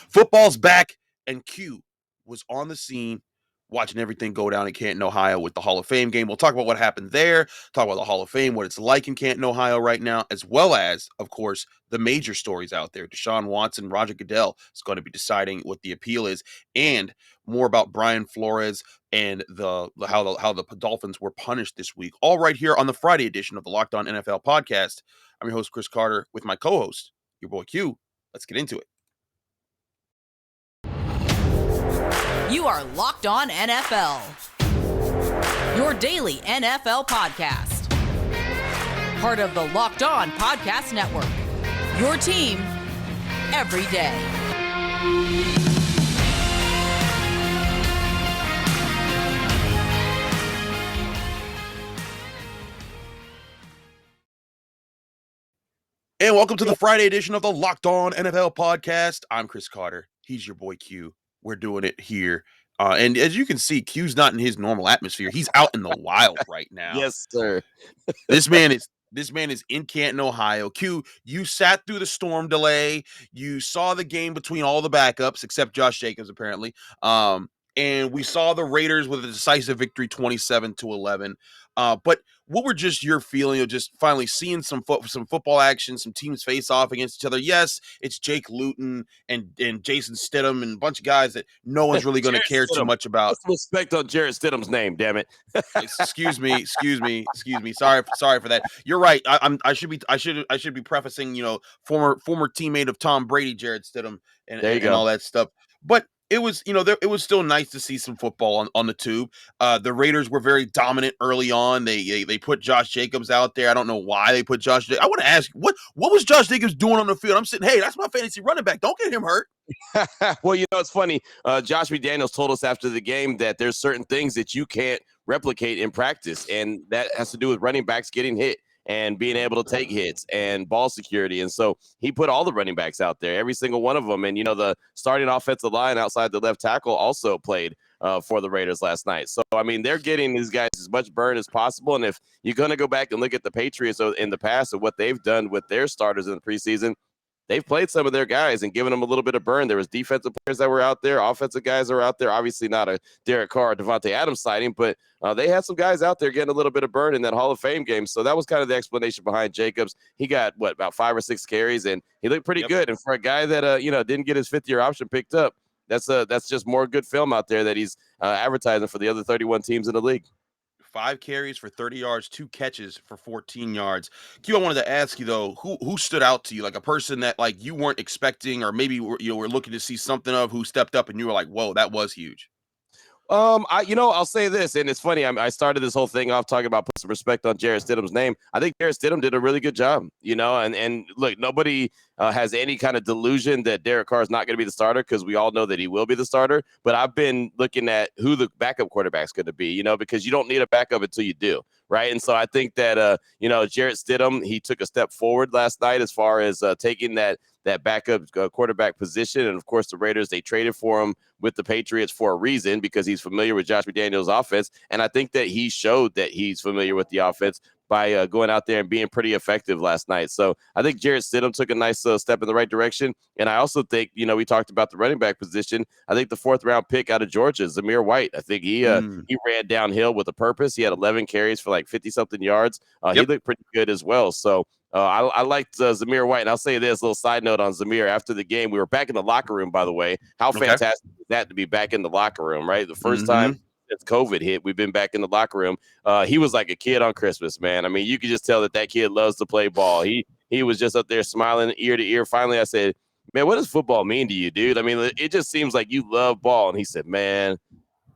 Football's back, and Q was on the scene watching everything go down in Canton, Ohio with the Hall of Fame game. We'll talk about what happened there, talk about the Hall of Fame, what it's like in Canton, Ohio right now, as well as, of course, the major stories out there. Deshaun Watson, Roger Goodell is going to be deciding what the appeal is, and more about Brian Flores and how the Dolphins were punished this week. All right here on the Friday edition of the Locked On NFL podcast. I'm your host, Chris Carter, with my co-host, your boy Q. Let's get into it. You are Locked On NFL, your daily NFL podcast. Part of the Locked On Podcast Network, your team every day. And welcome to the Friday edition of the Locked On NFL podcast. I'm Chris Carter. He's your boy Q. We're doing it here. And as you can see, Q's not in his normal atmosphere. He's out in the wild right now. Yes, sir. This man is in Canton, Ohio. Q, you sat through the storm delay. You saw the game between all the backups, except Josh Jacobs, apparently. And we saw the Raiders with a decisive victory, 27-11. But what were just your feeling of just finally seeing some football action, some teams face off against each other? Yes, it's Jake Luton and Jason Stidham and a bunch of guys that no one's really going to care too much about. Put some respect on Jarrett Stidham's name, damn it. Excuse me. Sorry for that. You're right. I should be prefacing, former teammate of Tom Brady, Jarrett Stidham, and all that stuff. But it was, it was still nice to see some football on the tube. The Raiders were very dominant early on. They put Josh Jacobs out there. I don't know why they put Josh. I want to ask, what was Josh Jacobs doing on the field? I'm sitting, hey, that's my fantasy running back. Don't get him hurt. Well, it's funny. Josh McDaniels told us after the game that there's certain things that you can't replicate in practice, and that has to do with running backs getting hit and being able to take hits and ball security. And so he put all the running backs out there, every single one of them. And, the starting offensive line outside the left tackle also played for the Raiders last night. So, I mean, they're getting these guys as much burn as possible. And if you're going to go back and look at the Patriots in the past and what they've done with their starters in the preseason, they've played some of their guys and given them a little bit of burn. There was defensive players that were out there, offensive guys that were out there. Obviously not a Derek Carr or Devontae Adams sighting, but they had some guys out there getting a little bit of burn in that Hall of Fame game. So that was kind of the explanation behind Jacobs. He got, about 5 or 6 carries, and he looked pretty good. And for a guy that, didn't get his fifth-year option picked up, that's just more good film out there that he's advertising for the other 31 teams in the league. 5 carries for 30 yards, 2 catches for 14 yards. Q, I wanted to ask you, though, who stood out to you, like a person that you weren't expecting, or maybe were looking to see something of, who stepped up and you were like, whoa, that was huge? I'll say this, and it's funny. I started this whole thing off talking about put some respect on Jarrett Stidham's name. I think Jarrett Stidham did a really good job, and look, nobody has any kind of delusion that Derek Carr is not going to be the starter, because we all know that he will be the starter. But I've been looking at who the backup quarterback is going to be, because you don't need a backup until you do, right? And so I think that, Jarrett Stidham, he took a step forward last night as far as taking that backup quarterback position. And of course, the Raiders, they traded for him with the Patriots for a reason, because he's familiar with Josh McDaniels' offense. And I think that he showed that he's familiar with the offense by going out there and being pretty effective last night. So I think Jarrett Stidham took a nice step in the right direction. And I also think, we talked about the running back position. I think the 4th round pick out of Georgia, Zamir White, I think he ran downhill with a purpose. He had 11 carries for 50-something yards. He looked pretty good as well. So I liked Zamir White. And I'll say this little side note on Zamir. After the game, we were back in the locker room, by the way. How fantastic is that to be back in the locker room, right? The first time since COVID hit, we've been back in the locker room. He was like a kid on Christmas, man. I mean, you could just tell that kid loves to play ball. He was just up there smiling ear to ear. Finally, I said, man, what does football mean to you, dude? I mean, it just seems like you love ball. And he said, man,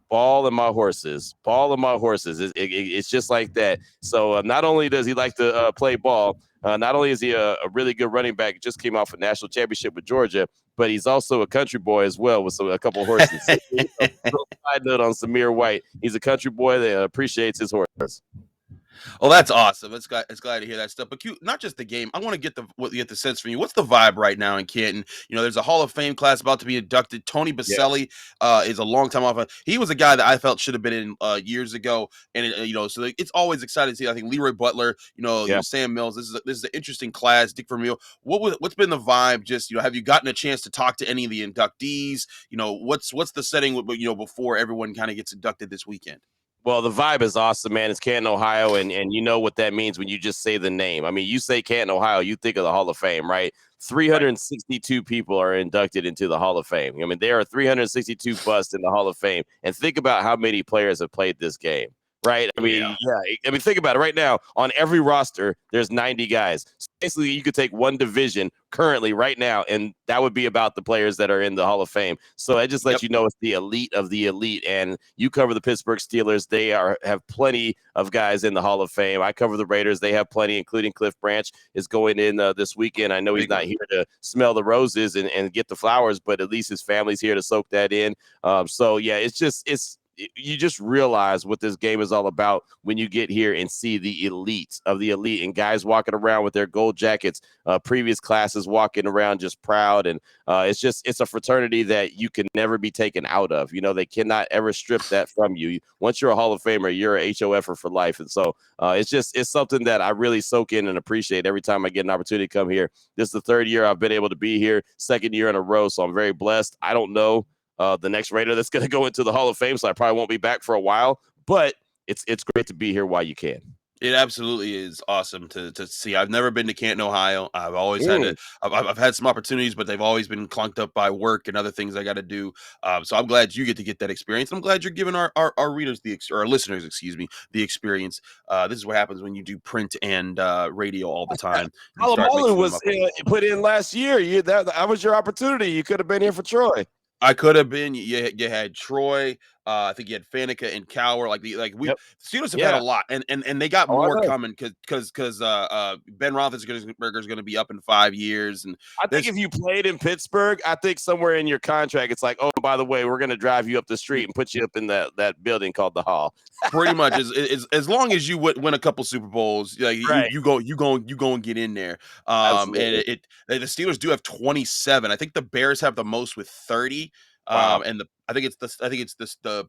ball and my horses. It's just like that. So not only does he like to play ball, not only is he a really good running back, just came off a national championship with Georgia, but he's also a country boy as well with a couple of horses. Side note on Zamir White. He's a country boy that appreciates his horses. Oh, that's awesome. It's glad to hear that stuff. But Q, not just the game. I want to get the sense from you. What's the vibe right now in Canton? There's a Hall of Fame class about to be inducted. Tony Yeah, Baselli is a long time off. He was a guy that I felt should have been in years ago, and so it's always exciting to see. I think Leroy Butler, yeah. Sam Mills. This is an interesting class. Dick Vermeil. What's been the vibe? Just have you gotten a chance to talk to any of the inductees? What's the setting? Before everyone kind of gets inducted this weekend. Well, the vibe is awesome, man. It's Canton, Ohio, and you know what that means when you just say the name. I mean, you say Canton, Ohio, you think of the Hall of Fame, right? Right. 362 people are inducted into the Hall of Fame. I mean, there are 362 busts in the Hall of Fame, and think about how many players have played this game, right? I Yeah. mean, yeah. I mean, think about it. Right now, on every roster, there's 90 guys. So basically, you could take one division currently, right now, and that would be about the players that are in the Hall of Fame. So it just Yep. lets you know it's the elite of the elite. And you cover the Pittsburgh Steelers; they have plenty of guys in the Hall of Fame. I cover the Raiders; they have plenty, including Cliff Branch is going in this weekend. I know he's Big not one. here to smell the roses and get the flowers, but at least his family's here to soak that in. So yeah, you just realize what this game is all about when you get here and see the elite of the elite and guys walking around with their gold jackets, previous classes walking around just proud. And it's a fraternity that you can never be taken out of. They cannot ever strip that from you. Once you're a Hall of Famer, you're a HOFer for life. And so it's something that I really soak in and appreciate every time I get an opportunity to come here. This is the third year I've been able to be here, second year in a row. So I'm very blessed. I don't know the next Raider that's going to go into the Hall of Fame, so I probably won't be back for a while. But it's great to be here while you can. It absolutely is awesome to see. I've never been to Canton, Ohio. I've always had to. Mm. I've had some opportunities, but they've always been clunked up by work and other things I got to do. So I'm glad you get that experience. I'm glad you're giving our readers or our listeners, excuse me, the experience. This is what happens when you do print and radio all the time. You start Alamalu mixing them was up. put in last year. That was your opportunity. You could have been here for Troy. I could have been. You had Troy. I think you had Faneca and Cower. Yep. Steelers have had a Yeah. lot, and they got Oh, I more know. coming because Ben Roethlisberger is going to be up in 5 years, and I think there's if you played in Pittsburgh, I think somewhere in your contract, it's like, oh, by the way, we're going to drive you up the street and put you up in that building called the Hall. pretty much as long as you win a couple Super Bowls, like Right. you go and get in there. And Absolutely. the Steelers do have 27. I think the Bears have the most with 30. Wow. And the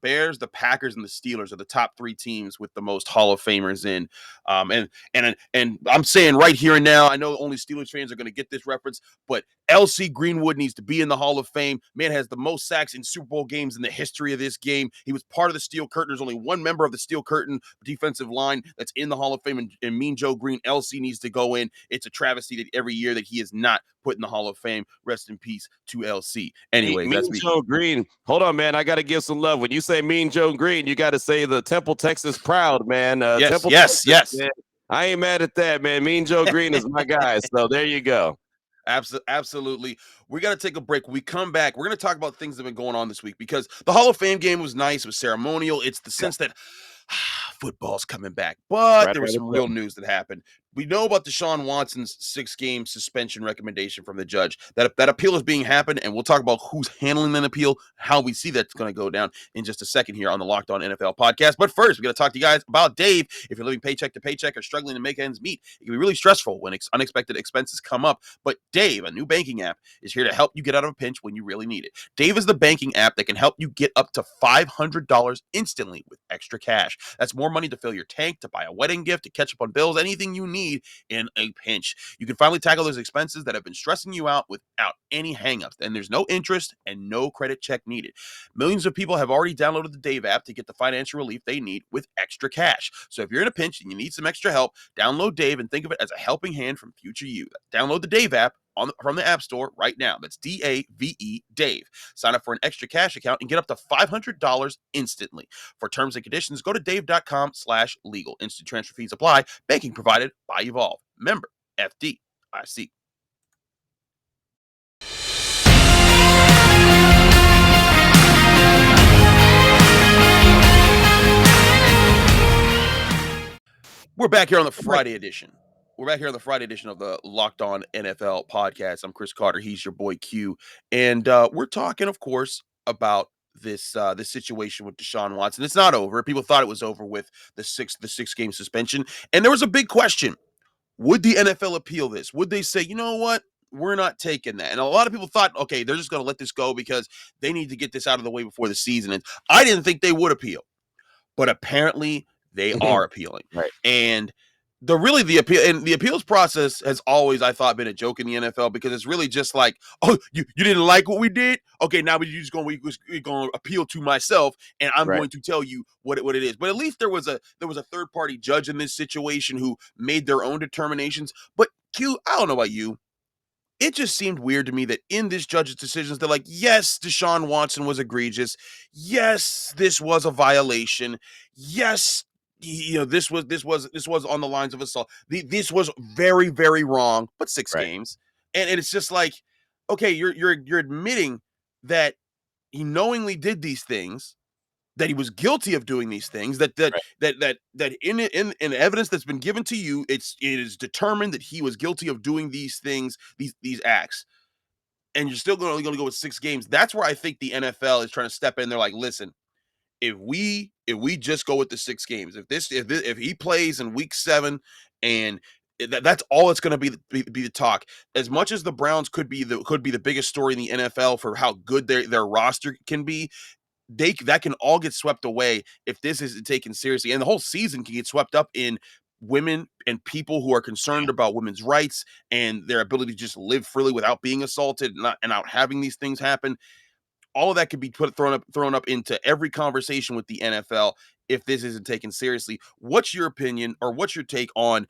Bears, the Packers, and the Steelers are the top three teams with the most Hall of Famers in. And I'm saying right here and now, I know only Steelers fans are going to get this reference, but LC Greenwood needs to be in the Hall of Fame. Man has the most sacks in Super Bowl games in the history of this game. He was part of the Steel Curtain. There's only one member of the Steel Curtain defensive line that's in the Hall of Fame, and Mean Joe Green. LC needs to go in. It's a travesty that every year that he is not put in the Hall of Fame. Rest in peace to LC. Anyways, that's Mean me. Joe Green. Hold on, man. I got to give some love. When you say Mean Joe Green, you got to say the Temple, Texas proud, man. Yes, Temple, yes, Texas, yes. man. I ain't mad at that, man. Mean Joe Green is my guy. So there you go. Absolutely. We got to take a break. When we come back, we're going to talk about things that have been going on this week because the Hall of Fame game was nice. It was ceremonial. It's the Yeah. sense that football's coming back. But Right there was around the some real corner. news that happened. We know about Deshaun Watson's 6-game suspension recommendation from the judge. That appeal is being happened, and we'll talk about who's handling that appeal, how we see that's going to go down in just a second here on the Locked On NFL podcast. But first, we got to talk to you guys about Dave. If you're living paycheck to paycheck or struggling to make ends meet, it can be really stressful when unexpected expenses come up. But Dave, a new banking app, is here to help you get out of a pinch when you really need it. Dave is the banking app that can help you get up to $500 instantly with extra cash. That's more money to fill your tank, to buy a wedding gift, to catch up on bills, anything you need in a pinch. You can finally tackle those expenses that have been stressing you out without any hangups. And there's no interest and no credit check needed. Millions of people have already downloaded the Dave app to get the financial relief they need with extra cash. So if you're in a pinch and you need some extra help, download Dave and think of it as a helping hand from future you. Download the Dave app from the App Store right now. That's DAVE, Dave. Sign up for an extra cash account and get up to $500 instantly. For terms and conditions, go to dave.com/legal. Instant transfer fees apply. Banking provided by Evolve. Member FDIC. We're back here on the Friday edition. We're back here on the Friday edition of the Locked On NFL podcast. I'm Chris Carter. He's your boy Q. And we're talking, of course, about this situation with Deshaun Watson. It's not over. People thought it was over with the six game suspension, and there was a big question: would the NFL appeal this? Would they say, you know what? We're not taking that. And a lot of people thought, okay, they're just going to let this go because they need to get this out of the way before the season ends. I didn't think they would appeal, but apparently they are appealing. Right. And the appeal and the appeals process has always, I thought, been a joke in the NFL because it's really just like, oh, you didn't like what we did? Okay, now we're going to appeal to myself, and I'm going to tell you what it is. But at least there was a third party judge in this situation who made their own determinations. But Q, I don't know about you, it just seemed weird to me that in this judge's decisions, they're like, yes, Deshaun Watson was egregious. Yes, this was a violation. Yes, this was on the lines of assault. This was very, very wrong, but 6 games. And it's just like, okay, you're admitting that he knowingly did these things, that he was guilty of doing these things, that in evidence that's been given to you, it is determined that he was guilty of doing these things, these acts, and you're still going to go with 6 games. That's where I think the NFL is trying to step in. They're like, listen, if we just go with the 6 games, if he plays in week 7 and that's all it's going to be the talk. As much as the Browns could be the biggest story in the NFL for how good their roster can be, that can all get swept away if this isn't taken seriously, and the whole season can get swept up in women and people who are concerned about women's rights and their ability to just live freely without being assaulted and not having these things happen. All of that could be thrown up into every conversation with the NFL if this isn't taken seriously. What's your opinion, or what's your take on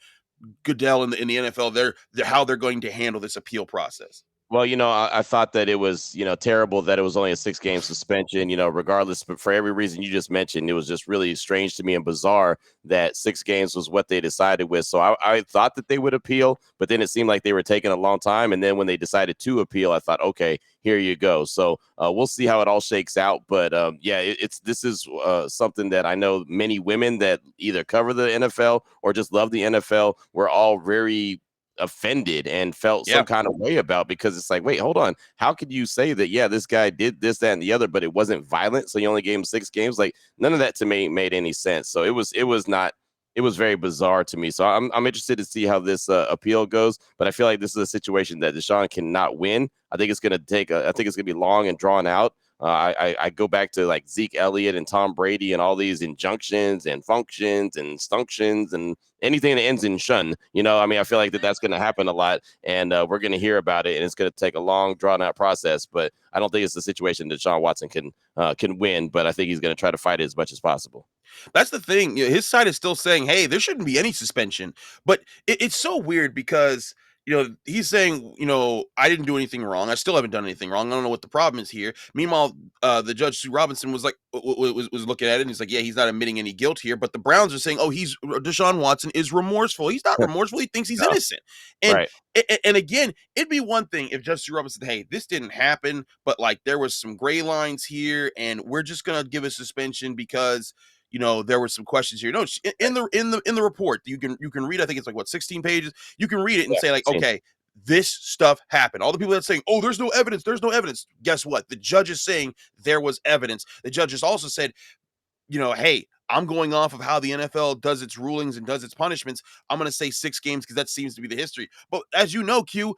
Goodell in the NFL? How they're going to handle this appeal process? Well, I thought that it was, terrible that it was only a 6 game suspension, regardless, but for every reason you just mentioned, it was just really strange to me and bizarre that 6 games was what they decided with. So I thought that they would appeal, but then it seemed like they were taking a long time. And then when they decided to appeal, I thought, okay, here you go. So we'll see how it all shakes out. But this is something that I know many women that either cover the NFL or just love the NFL were all very offended and felt some kind of way about, because it's like, wait, hold on, how could you say that this guy did this, that, and the other, but it wasn't violent, so you only gave him 6 games? Like, none of that to me made any sense. So it was very bizarre to me. So I'm interested to see how this appeal goes, but I feel like this is a situation that Deshaun cannot win. I think it's going to be long and drawn out. I go back to like Zeke Elliott and Tom Brady and all these injunctions and functions and stunctions and anything that ends in shun. I feel like that's going to happen a lot, and we're going to hear about it, and it's going to take a long, drawn out process. But I don't think it's the situation that Deshaun Watson can win, but I think he's going to try to fight it as much as possible. That's the thing. His side is still saying, hey, there shouldn't be any suspension. But it's so weird because, he's saying, I didn't do anything wrong. I still haven't done anything wrong. I don't know what the problem is here. Meanwhile, the judge, Sue Robinson, was like, was looking at it, and he's like, yeah, he's not admitting any guilt here. But the Browns are saying, oh, Deshaun Watson is remorseful. He's not remorseful. He thinks he's innocent. And and again, it'd be one thing if Judge Sue Robinson said, hey, this didn't happen, but like there was some gray lines here, and we're just gonna give a suspension because there were some questions here. No, in the report, you can read. I think it's like 16 pages. You can read it and say like, okay, this stuff happened. All the people that are saying, oh, there's no evidence. Guess what? The judge is saying there was evidence. The judge has also said, hey, I'm going off of how the NFL does its rulings and does its punishments. I'm going to say 6 games because that seems to be the history. But as you know, Q,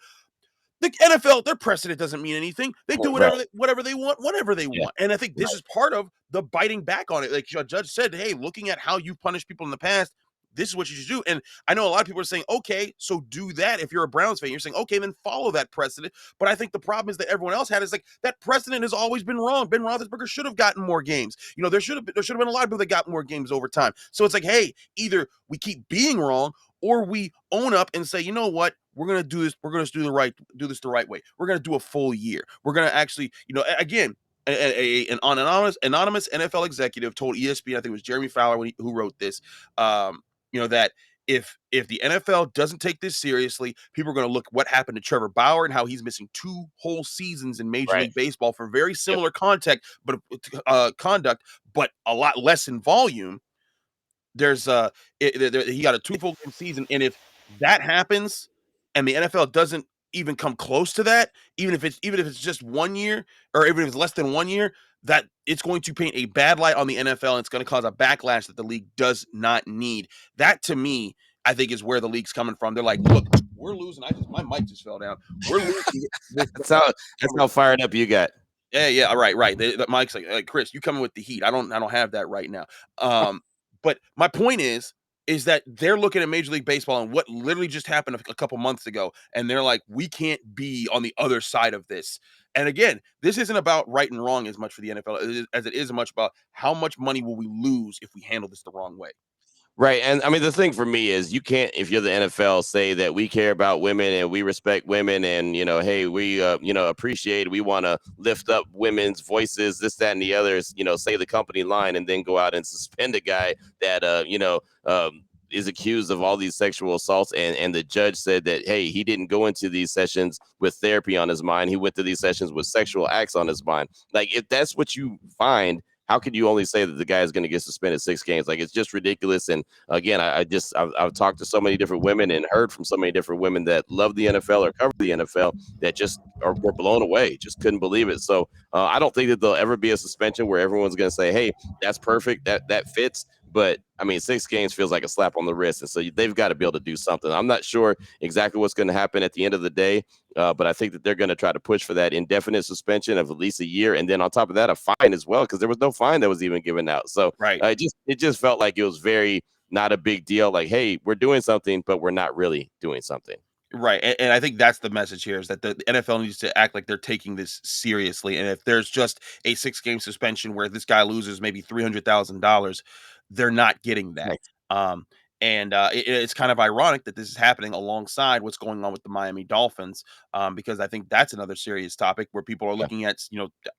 the NFL, their precedent doesn't mean anything. They do whatever they want, whenever they want. And I think this is part of the biting back on it. Like a judge said, hey, looking at how you've punished people in the past, this is what you should do. And I know a lot of people are saying, okay, so do that. If you're a Browns fan, you're saying, okay, then follow that precedent. But I think the problem is that everyone else had is like that precedent has always been wrong. Ben Roethlisberger should have gotten more games. There should have been a lot of people that got more games over time. So it's like, hey, either we keep being wrong or we own up and say, you know what? We're going to do this. We're going to do this the right way. We're going to do a full year. We're going to actually, again, an anonymous NFL executive told ESPN, I think it was Jeremy Fowler who wrote this, that if the NFL doesn't take this seriously, people are going to look what happened to Trevor Bauer and how he's missing 2 whole seasons in Major League Baseball for very similar conduct, but a lot less in volume. There's he got a 2 full game season, and if that happens and the NFL doesn't even come close to that, even if it's just 1 year or even if it's less than 1 year, that it's going to paint a bad light on the NFL and it's going to cause a backlash that the league does not need. That to me, I think is where the league's coming from. They're like, look, we're losing. My mic just fell down. We're losing this. That's how fired up you got. Yeah, right. The Mike's like, Chris, you coming with the heat. I don't have that right now. But my point is that they're looking at Major League Baseball and what literally just happened a couple months ago, and they're like, we can't be on the other side of this. And again, this isn't about right and wrong as much for the NFL as it is much about how much money will we lose if we handle this the wrong way. Right. And I mean, the thing for me is you can't, if you're the NFL, say that we care about women and we respect women and, hey, we, appreciate, we want to lift up women's voices, this, that, and the others, say the company line and then go out and suspend a guy that, is accused of all these sexual assaults. And the judge said that, hey, he didn't go into these sessions with therapy on his mind. He went to these sessions with sexual acts on his mind. Like, if that's what you find, how could you only say that the guy is going to get suspended 6 games? Like, it's just ridiculous. And again, I've talked to so many different women and heard from so many different women that love the NFL or cover the NFL that just were blown away, just couldn't believe it. So I don't think that there'll ever be a suspension where everyone's going to say, hey, that's perfect, that fits. But I mean, 6 games feels like a slap on the wrist. And so they've got to be able to do something. I'm not sure exactly what's going to happen at the end of the day, but I think that they're going to try to push for that indefinite suspension of at least a year. And then on top of that, a fine as well, because there was no fine that was even given out. So right. It just felt like it was very not a big deal. Like, hey, we're doing something, but we're not really doing something. Right. And I think that's the message here is that the NFL needs to act like they're taking this seriously. And if there's just a 6-game suspension where this guy loses maybe $300,000, they're not getting that. Right. It's kind of ironic that this is happening alongside what's going on with the Miami Dolphins, because I think that's another serious topic where people are looking at,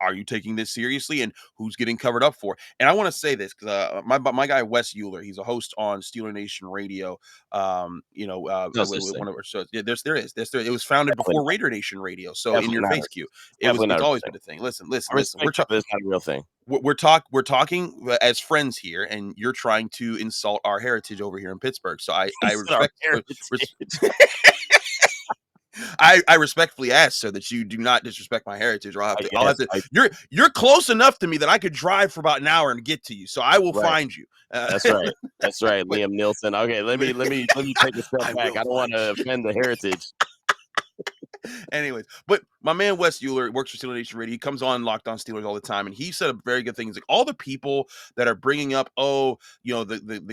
are you taking this seriously and who's getting covered up for? And I want to say this because my guy Wes Euler, he's a host on Steeler Nation Radio. One of our shows. Yeah, there is. It was founded before Raider Nation Radio. So Definitely in your not. face queue, it's always been a thing. Listen. We're it's not a real thing. We're talking as friends here, and you're trying to insult our heritage over here in Pittsburgh. So I I respectfully ask, sir, that you do not disrespect my heritage, or I'll have to. You're close enough to me that I could drive for about an hour and get to you. So I will find you. That's right. That's right, Liam Nielsen. Okay, let me take a step back. I don't want to offend the heritage. Anyways, but my man Wes Euler works for Steeler Nation Radio. He comes on Locked On Steelers all the time, and he said a very good thing. He's like, all the people that are bringing up, the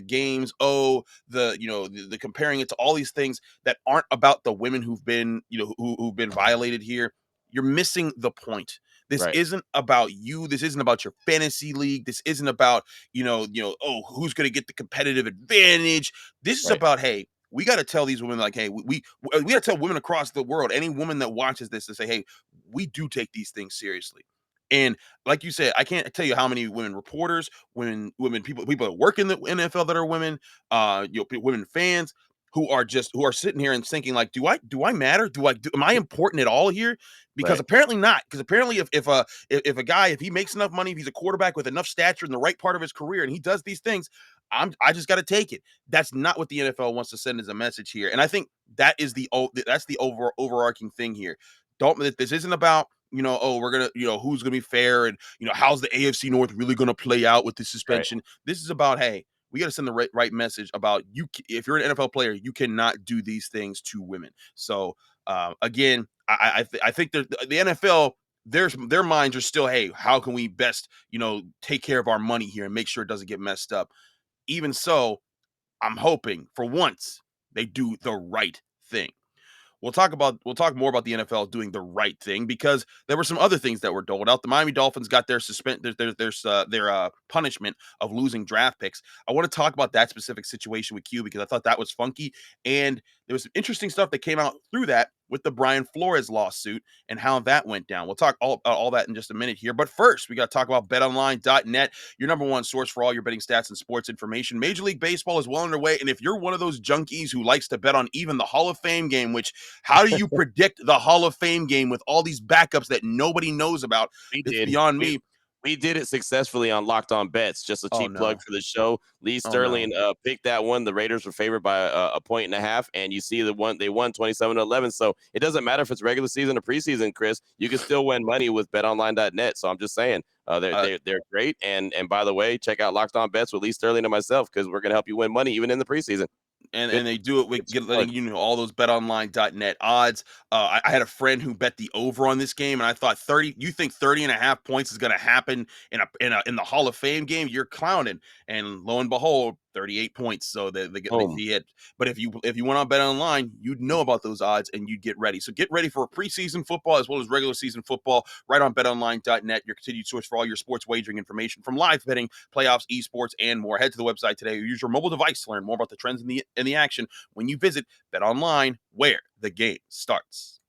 games, the comparing it to all these things that aren't about the women who've been, who've been violated here. You're missing the point. This isn't about you. This isn't about your fantasy league. This isn't about, who's going to get the competitive advantage. This is about, hey, we got to tell these women, like, hey, we got to tell women across the world, any woman that watches this, to say, hey, we do take these things seriously. And like you said, I can't tell you how many women reporters, women people that work in the NFL that are women, women fans who are sitting here and thinking, like, do I matter? Am I important at all here? Because apparently not. Because apparently if a guy, if he makes enough money, if he's a quarterback with enough stature in the right part of his career and he does these things, I just got to take it. That's not what the NFL wants to send as a message here. And I think that's the overarching thing here. This isn't about, we're going to, who's going to be fair and, how's the AFC North really going to play out with the suspension. This is about, hey, we got to send the right message about you. If you're an NFL player, you cannot do these things to women. So again, I think the NFL, their minds are still, hey, how can we best, take care of our money here and make sure it doesn't get messed up. Even so, I'm hoping for once they do the right thing. We'll talk more about the NFL doing the right thing, because there were some other things that were doled out. The Miami Dolphins got their punishment of losing draft picks. I want to talk about that specific situation with Q, because I thought that was funky, and there was some interesting stuff that came out through that with the Brian Flores lawsuit and how that went down. We'll talk all that in just a minute here. But first, we got to talk about betonline.net, your number one source for all your betting stats and sports information. Major League Baseball is well underway, and if you're one of those junkies who likes to bet on even the Hall of Fame game, which how do you predict the Hall of Fame game with all these backups that nobody knows about? It's beyond me. We did it successfully on Locked On Bets. Just a Oh, cheap plug no. for the show. Lee Oh, no. Sterling picked that one. The Raiders were favored by a point and a half, and you see they won 27-11. So it doesn't matter if it's regular season or preseason, Chris. You can still win money with BetOnline.net. So I'm just saying they're great. And by the way, check out Locked On Bets with Lee Sterling and myself because we're gonna help you win money even in the preseason. And they do it with Good letting plug. you know all those betonline.net odds. I had a friend who bet the over on this game, and I thought 30. You think 30.5 points is going to happen in the Hall of Fame game? You're clowning. And lo and behold, 38 points. So Boom. he had. But if you went on Bet Online, you'd know about those odds and you'd get ready. So get ready for preseason football as well as regular season football right on betonline.net, your continued source for all your sports wagering information from live betting, playoffs, esports, and more. Head to the website today or use your mobile device to learn more about the trends in the action when you visit BetOnline, where the game starts.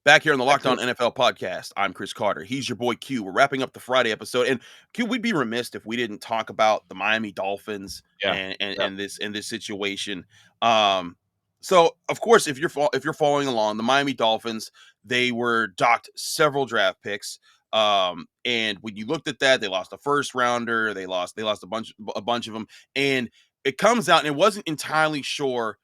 Back here on the Locked On NFL podcast, I'm Chris Carter. He's your boy Q. We're wrapping up the Friday episode, and Q, we'd be remiss if we didn't talk about the Miami Dolphins and this situation. So of course, if you're following along, the Miami Dolphins, they were docked several draft picks. And when you looked at that, they lost a first rounder, they lost a bunch of them, and it comes out, and it wasn't entirely sure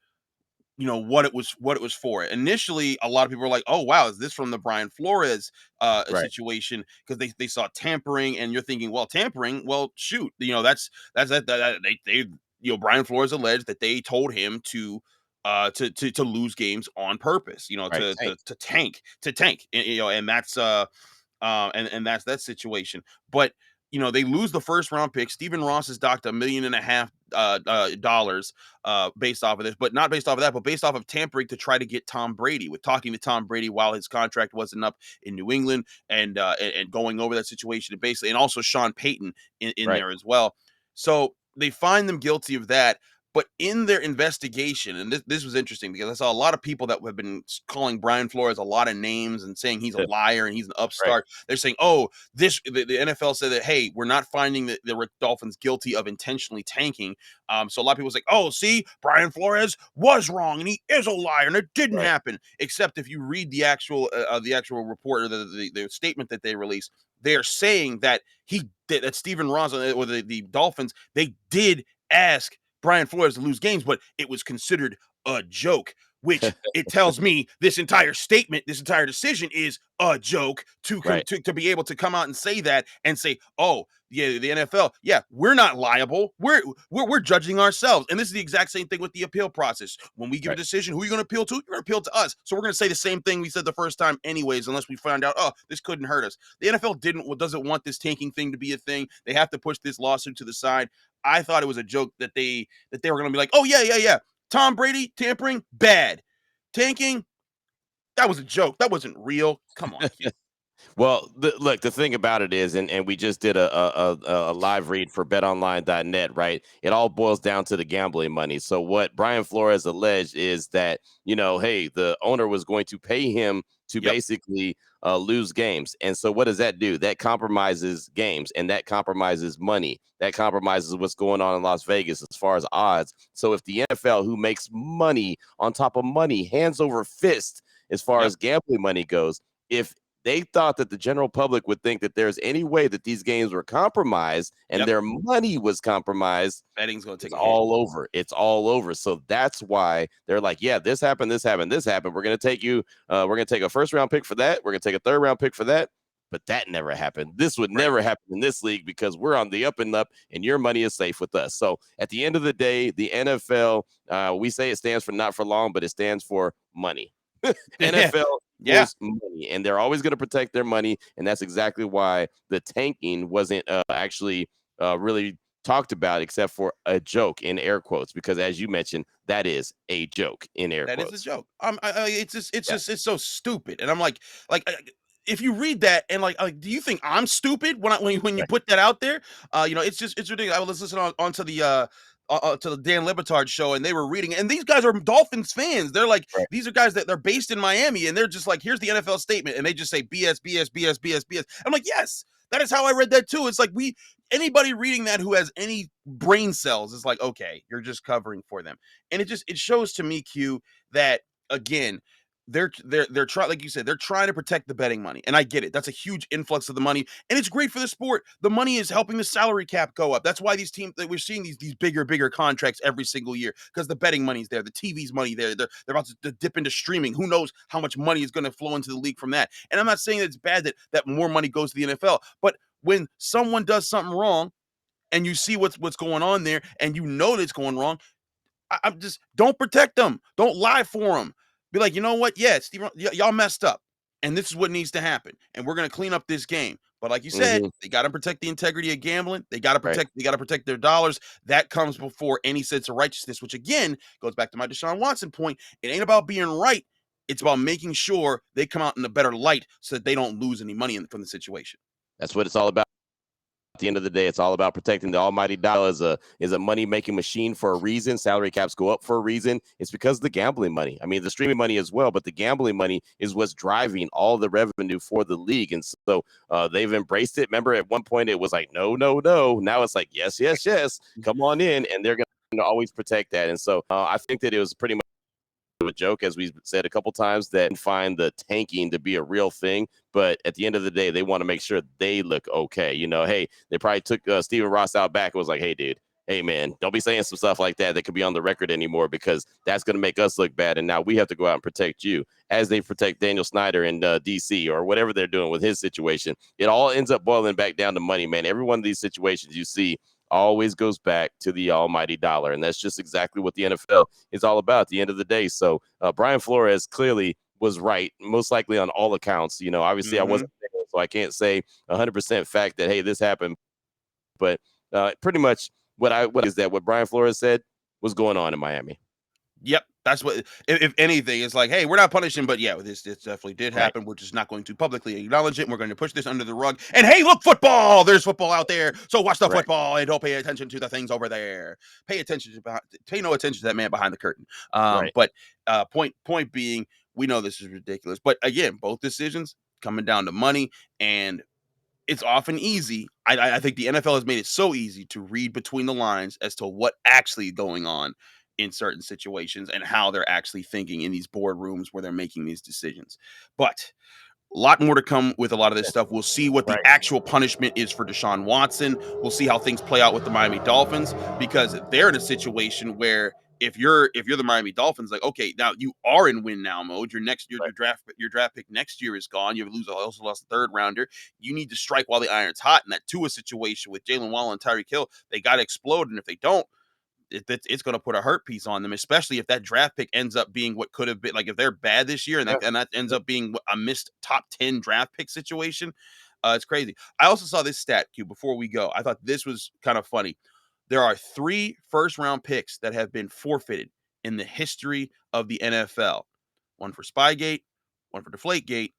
what it was for. Initially, a lot of people were like, "Oh wow, is this from the Brian Flores Right. situation?" Because they saw tampering, and you're thinking, "Well, tampering, well, shoot, that they Brian Flores alleged that they told him to lose games on purpose, Right. to tank, and that's and that's that situation. But they lose the first round pick. Stephen Ross is docked $1.5 million based off of this, but not based off of that, but based off of tampering to try to get Tom Brady, with talking to Tom Brady while his contract wasn't up in New England, and going over that situation, and basically, and also Sean Payton in Right. there as well. So they find them guilty of that. But in their investigation, and this was interesting because I saw a lot of people that have been calling Brian Flores a lot of names and saying he's a liar and he's an Right. upstart. They're saying, "Oh, the NFL said that, hey, we're not finding the Dolphins guilty of intentionally tanking." So a lot of people say, "Oh, see, Brian Flores was wrong and he is a liar and it didn't Right. happen." Except if you read the actual report or the statement that they released, they are saying that that Stephen Ross or the Dolphins, they did ask Brian Flores to lose games, but it was considered a joke, which it tells me this entire statement, this entire decision is a joke Right. to be able to come out and say that and say, "Oh, yeah, the NFL, yeah, we're not liable. We're judging ourselves." And this is the exact same thing with the appeal process. When we give a Right. decision, who are you going to appeal to? You're going to appeal to us. So we're going to say the same thing we said the first time anyways, unless we find out, "Oh, this couldn't hurt us." The NFL doesn't want this tanking thing to be a thing. They have to push this lawsuit to the side. I thought it was a joke that they were going to be like, "Oh yeah. Tom Brady tampering, bad. Tanking, that was a joke. That wasn't real. Come on, Q." Well, look, the thing about it is, and we just did a live read for betonline.net, right? It all boils down to the gambling money. So what Brian Flores alleged is that, hey, the owner was going to pay him to Yep. basically lose games. And so what does that do? That compromises games, and that compromises money. That compromises what's going on in Las Vegas as far as odds. So if the NFL, who makes money on top of money, hands over fist as far Yep. as gambling money goes, if they thought that the general public would think that there's any way that these games were compromised and Yep. their money was compromised, Betting's going to it's take a hit. all over. It's all over. So that's why they're like, yeah, this happened, this happened, this happened. We're going to take you, we're going to take a first round pick for that. We're going to take a third round pick for that. But that never happened. This would Right. never happen in this league because we're on the up and up and your money is safe with us. So at the end of the day, the NFL, we say it stands for not for long, but it stands for money. NFL Yeah. equals money, and they're always going to protect their money, and that's exactly why the tanking wasn't actually really talked about, except for a joke in air quotes, because as you mentioned, that is a joke in air That is quotes. a joke. It's Yeah. just it's so stupid, and I'm like, if you read that and do you think I'm stupid when you Right. put that out there? It's ridiculous. I was listening onto the to the Dan Lebitard show, and they were reading, and these guys are Dolphins fans. They're like, Right. these are guys that they're based in Miami, and they're just like, here's the NFL statement, and they just say BS, BS, BS, BS, BS. I'm like, yes, that is how I read that too. It's like anybody reading that who has any brain cells is like, okay, you're just covering for them. And it shows to me, Q, that again, they're trying, like you said, they're trying to protect the betting money. And I get it. That's a huge influx of the money. And it's great for the sport. The money is helping the salary cap go up. That's why these teams that we're seeing these bigger contracts every single year, because the betting money's there, the TV's money there. They're about to dip into streaming. Who knows how much money is going to flow into the league from that? And I'm not saying that it's bad that more money goes to the NFL, but when someone does something wrong and you see what's going on there and you know that it's going wrong, I'm just, don't protect them. Don't lie for them. Be like, you know what? Yeah, Steve, y'all messed up, and this is what needs to happen, and we're gonna clean up this game. But like you said, they got to protect the integrity of gambling. They got to protect. They got to protect their dollars. That comes before any sense of righteousness. Which again goes back to my Deshaun Watson point. It ain't about being right. It's about making sure they come out in a better light so that they don't lose any money from the situation. That's what it's all about. At the end of the day, it's all about protecting the almighty dollar. Is a money-making machine for a reason. Salary caps go up for a reason. It's because of the gambling money. I mean, the streaming money as well, but the gambling money is what's driving all the revenue for the league. And so they've embraced it. Remember, at one point it was like, no, no, no. Now it's like, yes, yes, yes. Come on in. And they're going to always protect that. And so I think that it was pretty much a joke, as we've said a couple times, that find the tanking to be a real thing. But at the end of the day, they want to make sure they look okay. You know, hey, they probably took Steven Ross out back and was like, hey, dude, hey, man, don't be saying some stuff like that could be on the record anymore, because that's going to make us look bad. And now we have to go out and protect you as they protect Daniel Snyder in D.C. or whatever they're doing with his situation. It all ends up boiling back down to money, man. Every one of these situations you see always goes back to the almighty dollar. And that's just exactly what the NFL is all about at the end of the day. So Brian Flores clearly was right, most likely on all accounts. You know, obviously I wasn't there, so I can't say 100% fact that, hey, this happened. But pretty much what Brian Flores said was going on in Miami. Yep, that's what. If anything, it's like, hey, we're not punishing, but yeah, this definitely did happen. Right. We're just not going to publicly acknowledge it. And we're going to push this under the rug. And hey, look, football! There's football out there. So watch the football and don't pay attention to the things over there. Pay no attention to that man behind the curtain. But point being, we know this is ridiculous. But again, both decisions coming down to money, and it's often easy. I think the NFL has made it so easy to read between the lines as to what actually going on in certain situations and how they're actually thinking in these boardrooms where they're making these decisions. But a lot more to come with a lot of this stuff. We'll see what the actual punishment is for Deshaun Watson. We'll see how things play out with the Miami Dolphins, because they're in a situation where if you're the Miami Dolphins, like, okay, now you are in win now mode. Your draft pick next year is gone. You also lost a third rounder. You need to strike while the iron's hot. In that Tua situation with Jalen Waddle and Tyreek Hill, they got to explode. And if they don't, it's going to put a hurt piece on them, especially if that draft pick ends up being what could have been, like if they're bad this year and that ends up being a missed top 10 draft pick situation. It's crazy. I also saw this stat, Q, before we go. I thought this was kind of funny. There are 3 first-round picks that have been forfeited in the history of the NFL. One for Spygate, one for Deflategate,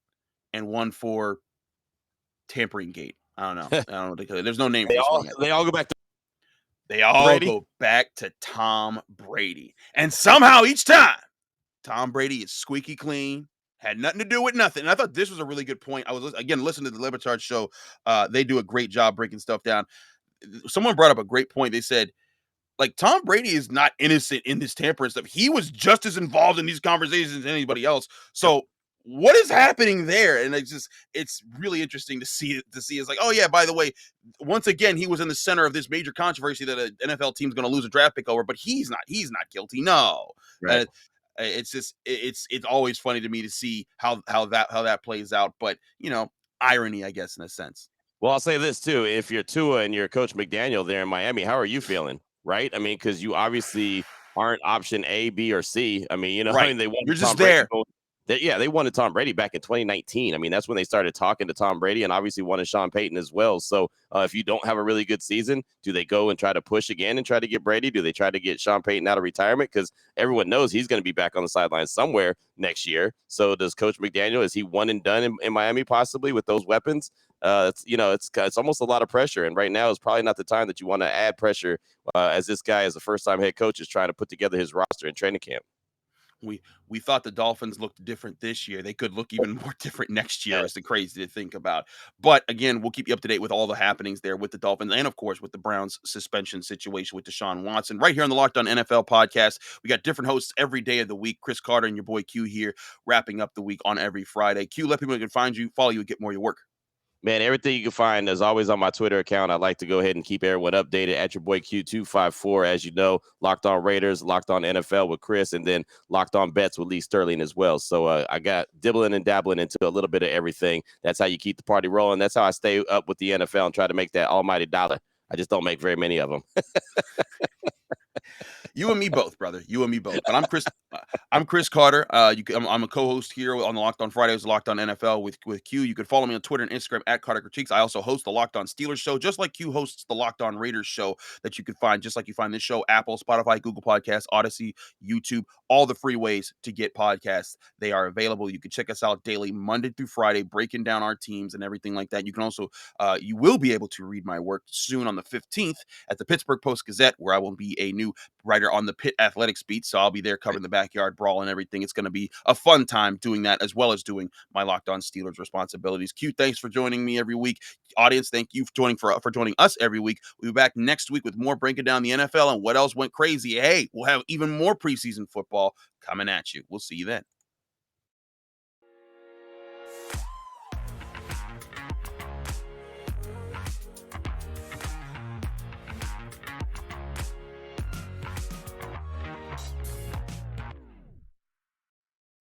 and one for Tampering Gate. I don't know. There's no name for this one yet. They all go back to They all go back to Tom Brady. And somehow each time, Tom Brady is squeaky clean, had nothing to do with nothing. And I thought this was a really good point. I was, again, listening to the Libertard show. They do a great job breaking stuff down. Someone brought up a great point. They said, like, Tom Brady is not innocent in this tampering stuff. He was just as involved in these conversations as anybody else. So what is happening there? And it's really interesting to see. It's like, oh yeah, by the way, once again, he was in the center of this major controversy that an NFL team's going to lose a draft pick over, but he's not guilty. No. Right. It's always funny to me to see how that plays out. But, you know, irony, I guess, in a sense. Well, I'll say this too. If you're Tua and you're Coach McDaniel there in Miami, how are you feeling? Right. I mean, because you obviously aren't option A, B, or C. I mean, you know, right. they want you're just there. They wanted Tom Brady back in 2019. I mean, that's when they started talking to Tom Brady, and obviously wanted Sean Payton as well. So if you don't have a really good season, do they go and try to push again and try to get Brady? Do they try to get Sean Payton out of retirement? Because everyone knows he's going to be back on the sidelines somewhere next year. So does Coach McDaniel, is he one and done in Miami possibly with those weapons? It's almost a lot of pressure. And right now is probably not the time that you want to add pressure as this guy, as a first-time head coach, is trying to put together his roster in training camp. We thought the Dolphins looked different this year. They could look even more different next year. Is the crazy to think about. But again, we'll keep you up to date with all the happenings there with the Dolphins and of course with the Browns suspension situation with Deshaun Watson right here on the Locked On NFL podcast. We got different hosts every day of the week. Chris Carter and your boy Q here wrapping up the week on every Friday. Q, let people know they can find you, follow you, and get more of your work. Man, everything you can find is always on my Twitter account. I like to go ahead and keep everyone updated at your boy Q254. As you know, Locked On Raiders, Locked On NFL with Chris, and then Locked On Bets with Lee Sterling as well. So I got dibbling and dabbling into a little bit of everything. That's how you keep the party rolling. That's how I stay up with the NFL and try to make that almighty dollar. I just don't make very many of them. You and me both, brother. You and me both. But I'm Chris. I'm Chris Carter. I'm a co-host here on the Locked On Fridays, Locked On NFL with Q. You could follow me on Twitter and Instagram at Carter Critiques. I also host the Locked On Steelers show, just like Q hosts the Locked On Raiders show that you can find, just like you find this show, Apple, Spotify, Google Podcasts, Odyssey, YouTube, all the free ways to get podcasts. They are available. You can check us out daily, Monday through Friday, breaking down our teams and everything like that. You can also, you will be able to read my work soon on the 15th at the Pittsburgh Post-Gazette, where I will be a new writer on the Pitt Athletics beat. So I'll be there covering the backyard brawl and everything. It's going to be a fun time doing that, as well as doing my Locked On Steelers responsibilities. Q, thanks for joining me every week. Audience, thank you for joining us every week. We'll be back next week with more breaking down the NFL and what else went crazy. Hey, we'll have even more preseason football coming at you. We'll see you then.